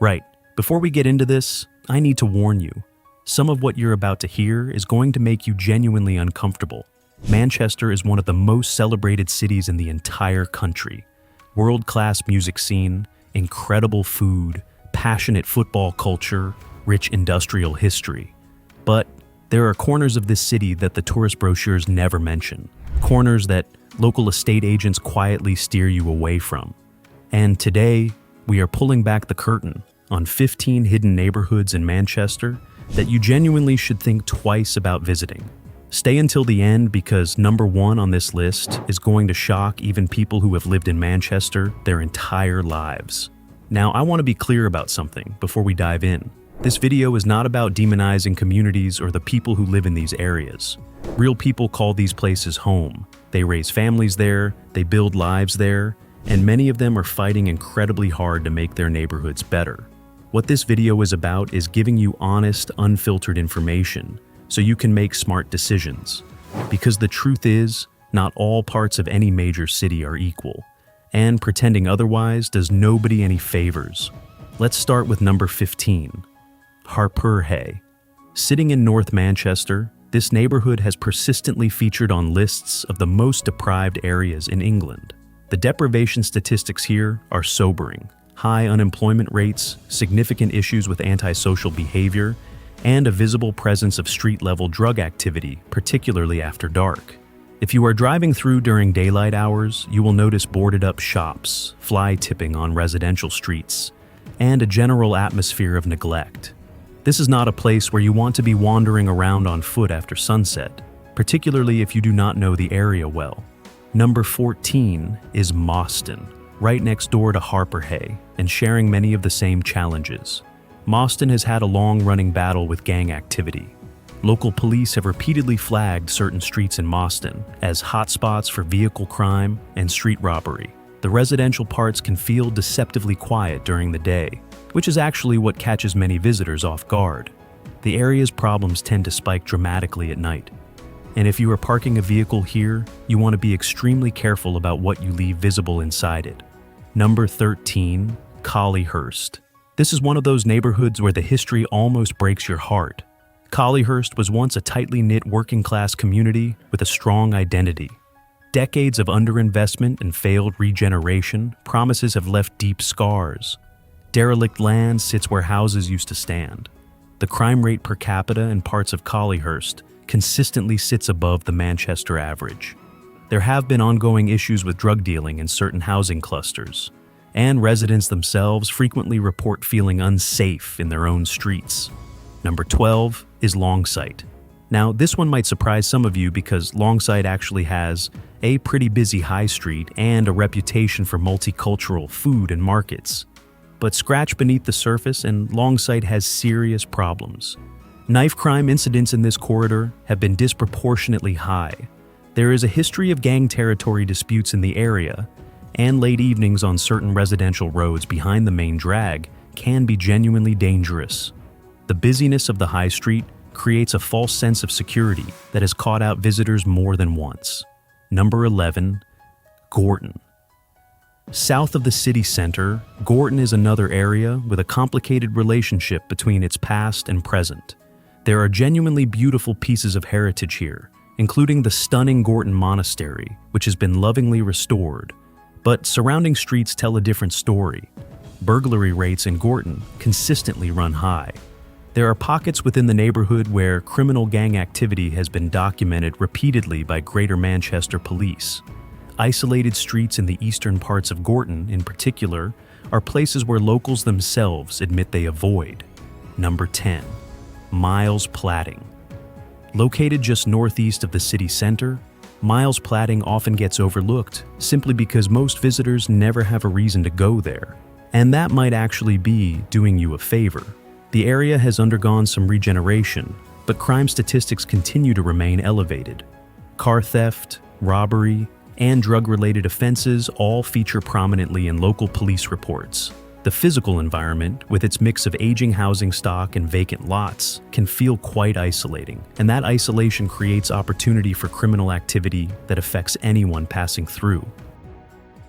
Right, before we get into this, I need to warn you. Some of what you're about to hear is going to make you genuinely uncomfortable. Manchester is one of the most celebrated cities in the entire country. World-class music scene, incredible food, passionate football culture, rich industrial history. But there are corners of this city that the tourist brochures never mention. Corners that local estate agents quietly steer you away from. And today, we are pulling back the curtain on 15 hidden neighborhoods in Manchester that you genuinely should think twice about visiting. Stay until the end because number 1 on this list is going to shock even people who have lived in Manchester their entire lives. Now, I want to be clear about something before we dive in. This video is not about demonizing communities or the people who live in these areas. Real people call these places home. They raise families there, they build lives there, and many of them are fighting incredibly hard to make their neighborhoods better. What this video is about is giving you honest, unfiltered information so you can make smart decisions. Because the truth is, not all parts of any major city are equal, and pretending otherwise does nobody any favors. Let's start with number 15, Harpurhey. Sitting in North Manchester, this neighborhood has persistently featured on lists of the most deprived areas in England. The deprivation statistics here are sobering. High unemployment rates, significant issues with antisocial behavior, and a visible presence of street-level drug activity, particularly after dark. If you are driving through during daylight hours, you will notice boarded-up shops, fly tipping on residential streets, and a general atmosphere of neglect. This is not a place where you want to be wandering around on foot after sunset, particularly if you do not know the area well. Number 14 is Mawston, right next door to Harpurhey and sharing many of the same challenges. Mawston has had a long-running battle with gang activity. Local police have repeatedly flagged certain streets in Mawston as hotspots for vehicle crime and street robbery. The residential parts can feel deceptively quiet during the day, which is actually what catches many visitors off guard. The area's problems tend to spike dramatically at night. And if you are parking a vehicle here, you want to be extremely careful about what you leave visible inside it. Number 13, Collyhurst. This is one of those neighborhoods where the history almost breaks your heart. Collyhurst was once a tightly knit working-class community with a strong identity. Decades of underinvestment and failed regeneration promises have left deep scars. Derelict land sits where houses used to stand. The crime rate per capita in parts of Collyhurst consistently sits above the Manchester average. There have been ongoing issues with drug dealing in certain housing clusters, and residents themselves frequently report feeling unsafe in their own streets. Number 12 is Longsight. Now, this one might surprise some of you because Longsight actually has a pretty busy high street and a reputation for multicultural food and markets. But scratch beneath the surface and Longsight has serious problems. Knife crime incidents in this corridor have been disproportionately high. There is a history of gang territory disputes in the area, and late evenings on certain residential roads behind the main drag can be genuinely dangerous. The busyness of the high street creates a false sense of security that has caught out visitors more than once. Number 11, Gorton. South of the city center, Gorton is another area with a complicated relationship between its past and present. There are genuinely beautiful pieces of heritage here, including the stunning Gorton Monastery, which has been lovingly restored. But surrounding streets tell a different story. Burglary rates in Gorton consistently run high. There are pockets within the neighborhood where criminal gang activity has been documented repeatedly by Greater Manchester Police. Isolated streets in the eastern parts of Gorton, in particular, are places where locals themselves admit they avoid. Number 10, Miles Platting. Located just northeast of the city center, Miles Platting often gets overlooked simply because most visitors never have a reason to go there. And that might actually be doing you a favor. The area has undergone some regeneration, but crime statistics continue to remain elevated. Car theft, robbery, and drug-related offenses all feature prominently in local police reports. The physical environment, with its mix of aging housing stock and vacant lots, can feel quite isolating, and that isolation creates opportunity for criminal activity that affects anyone passing through.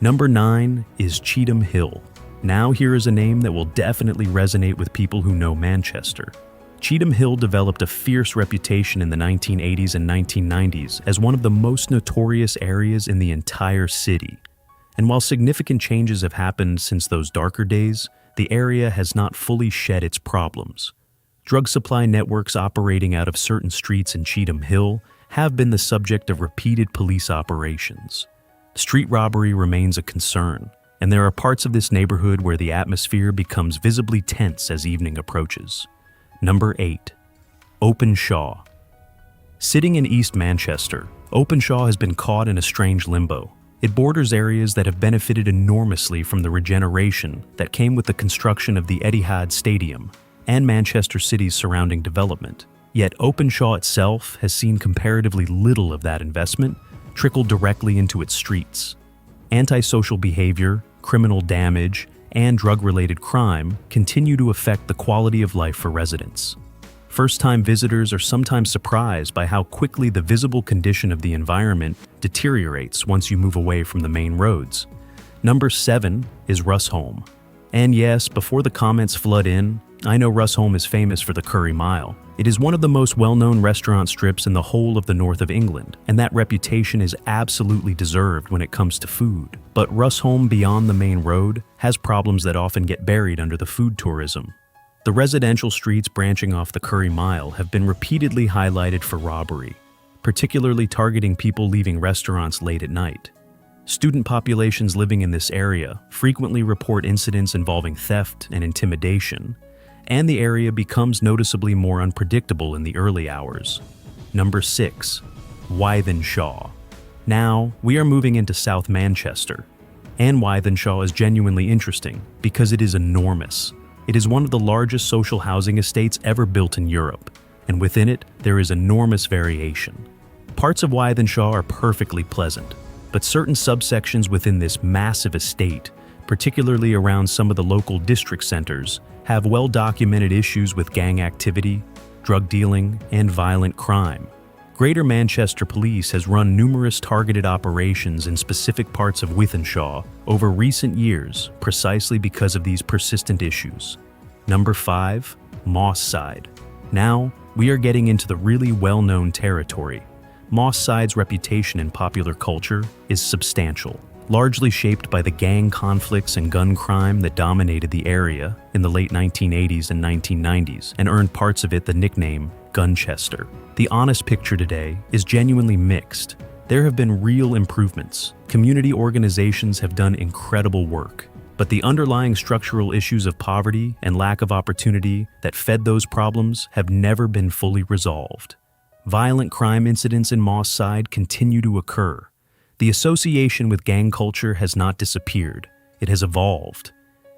Number 9 is Cheetham Hill. Now here is a name that will definitely resonate with people who know Manchester. Cheetham Hill developed a fierce reputation in the 1980s and 1990s as one of the most notorious areas in the entire city. And while significant changes have happened since those darker days, the area has not fully shed its problems. Drug supply networks operating out of certain streets in Cheetham Hill have been the subject of repeated police operations. Street robbery remains a concern, and there are parts of this neighborhood where the atmosphere becomes visibly tense as evening approaches. Number 8. Openshaw. Sitting in East Manchester, Openshaw has been caught in a strange limbo. It borders areas that have benefited enormously from the regeneration that came with the construction of the Etihad Stadium and Manchester City's surrounding development. Yet Openshaw itself has seen comparatively little of that investment trickle directly into its streets. Antisocial behavior, criminal damage, and drug-related crime continue to affect the quality of life for residents. First-time visitors are sometimes surprised by how quickly the visible condition of the environment deteriorates once you move away from the main roads. Number 7 is Rusholme. And yes, before the comments flood in, I know Rusholme is famous for the Curry Mile. It is one of the most well-known restaurant strips in the whole of the north of England, and that reputation is absolutely deserved when it comes to food. But Rusholme beyond the main road has problems that often get buried under the food tourism. The residential streets branching off the Curry Mile have been repeatedly highlighted for robbery, particularly targeting people leaving restaurants late at night. Student populations living in this area frequently report incidents involving theft and intimidation, and the area becomes noticeably more unpredictable in the early hours. Number 6. Wythenshawe. Now, we are moving into South Manchester, and Wythenshawe is genuinely interesting because it is enormous. It is one of the largest social housing estates ever built in Europe, and within it, there is enormous variation. Parts of Wythenshawe are perfectly pleasant, but certain subsections within this massive estate, particularly around some of the local district centers, have well-documented issues with gang activity, drug dealing, and violent crime. Greater Manchester Police has run numerous targeted operations in specific parts of Wythenshawe over recent years precisely because of these persistent issues. Number 5. Moss Side. Now, we are getting into the really well-known territory. Moss Side's reputation in popular culture is substantial, largely shaped by the gang conflicts and gun crime that dominated the area in the late 1980s and 1990s and earned parts of it the nickname Gunchester. The honest picture today is genuinely mixed. There have been real improvements. Community organizations have done incredible work, but the underlying structural issues of poverty and lack of opportunity that fed those problems have never been fully resolved. Violent crime incidents in Moss Side continue to occur. The association with gang culture has not disappeared, it has evolved.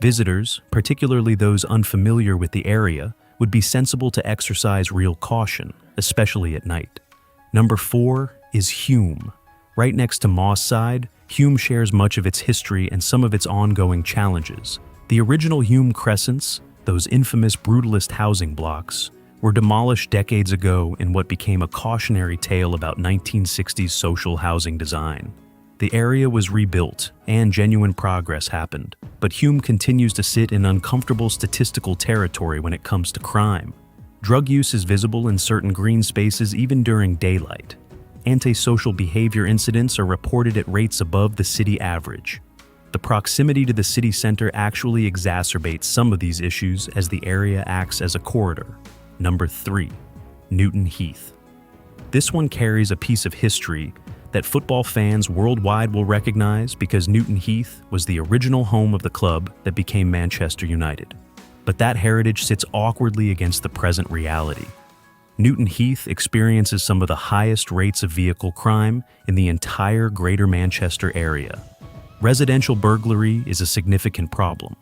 Visitors, particularly those unfamiliar with the area, would be sensible to exercise real caution, especially at night. Number 4 is Hume. Right next to Moss Side, Hume shares much of its history and some of its ongoing challenges. The original Hume Crescents, those infamous brutalist housing blocks, were demolished decades ago in what became a cautionary tale about 1960s social housing design. The area was rebuilt, and genuine progress happened, but Hume continues to sit in uncomfortable statistical territory when it comes to crime. Drug use is visible in certain green spaces even during daylight. Antisocial behavior incidents are reported at rates above the city average. The proximity to the city center actually exacerbates some of these issues as the area acts as a corridor. Number 3. Newton Heath. This one carries a piece of history that football fans worldwide will recognize because Newton Heath was the original home of the club that became Manchester United. But that heritage sits awkwardly against the present reality. Newton Heath experiences some of the highest rates of vehicle crime in the entire Greater Manchester area. Residential burglary is a significant problem.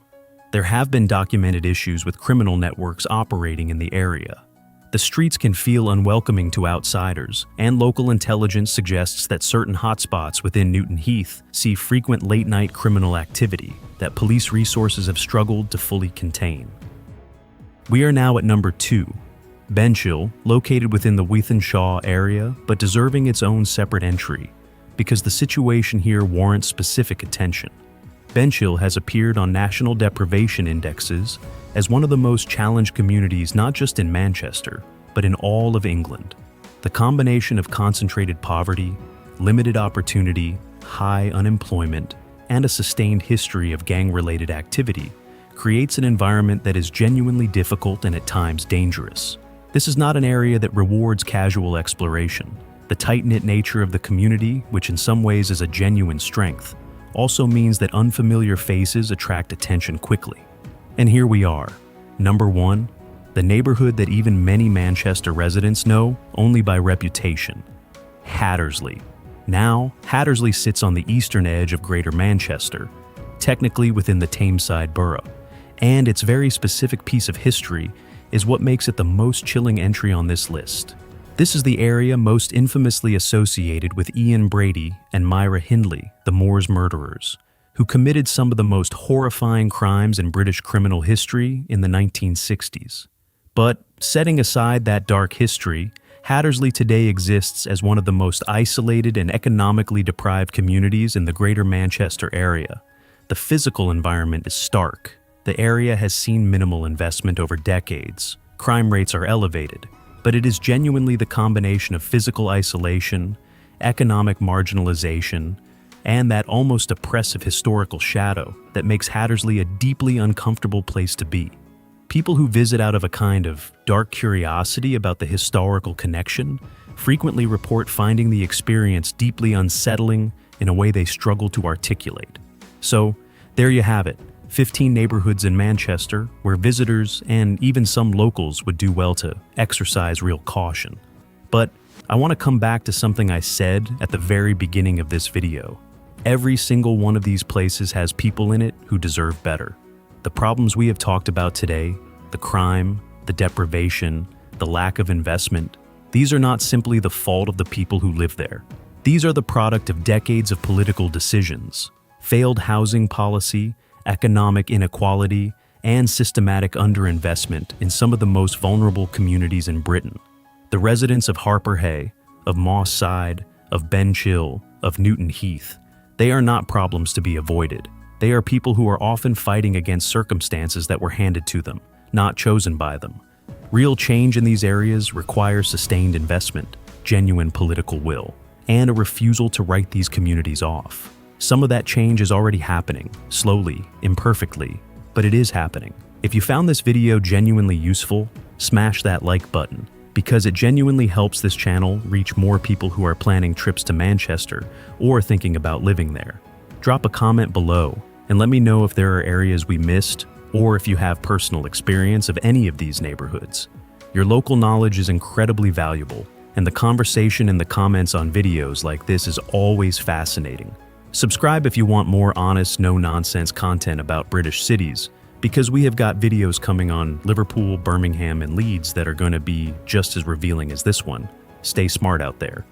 There have been documented issues with criminal networks operating in the area. The streets can feel unwelcoming to outsiders, and local intelligence suggests that certain hotspots within Newton Heath see frequent late-night criminal activity that police resources have struggled to fully contain. We are now at number 2, Benchill, located within the Wythenshawe area but deserving its own separate entry, because the situation here warrants specific attention. Benchill has appeared on national deprivation indexes as one of the most challenged communities not just in Manchester, but in all of England. The combination of concentrated poverty, limited opportunity, high unemployment, and a sustained history of gang-related activity creates an environment that is genuinely difficult and at times dangerous. This is not an area that rewards casual exploration. The tight-knit nature of the community, which in some ways is a genuine strength, also means that unfamiliar faces attract attention quickly. And here we are. Number 1, the neighborhood that even many Manchester residents know only by reputation: Hattersley. Now, Hattersley sits on the eastern edge of Greater Manchester, technically within the Tameside borough, and its very specific piece of history is what makes it the most chilling entry on this list. This is the area most infamously associated with Ian Brady and Myra Hindley, the Moors murderers, who committed some of the most horrifying crimes in British criminal history in the 1960s. But setting aside that dark history, Hattersley today exists as one of the most isolated and economically deprived communities in the Greater Manchester area. The physical environment is stark. The area has seen minimal investment over decades. Crime rates are elevated, but it is genuinely the combination of physical isolation, economic marginalization, and that almost oppressive historical shadow that makes Hattersley a deeply uncomfortable place to be. People who visit out of a kind of dark curiosity about the historical connection frequently report finding the experience deeply unsettling in a way they struggle to articulate. So, there you have it. 15 neighborhoods in Manchester where visitors and even some locals would do well to exercise real caution. But I want to come back to something I said at the very beginning of this video. Every single one of these places has people in it who deserve better. The problems we have talked about today, the crime, the deprivation, the lack of investment, these are not simply the fault of the people who live there. These are the product of decades of political decisions, failed housing policy, economic inequality, and systematic underinvestment in some of the most vulnerable communities in Britain. The residents of Harper Hay, of Moss Side, of Benchill, of Newton Heath, they are not problems to be avoided. They are people who are often fighting against circumstances that were handed to them, not chosen by them. Real change in these areas requires sustained investment, genuine political will, and a refusal to write these communities off. Some of that change is already happening, slowly, imperfectly, but it is happening. If you found this video genuinely useful, smash that like button, because it genuinely helps this channel reach more people who are planning trips to Manchester or thinking about living there. Drop a comment below and let me know if there are areas we missed or if you have personal experience of any of these neighborhoods. Your local knowledge is incredibly valuable, and the conversation in the comments on videos like this is always fascinating. Subscribe if you want more honest, no-nonsense content about British cities, because we have got videos coming on Liverpool, Birmingham, and Leeds that are going to be just as revealing as this one. Stay smart out there.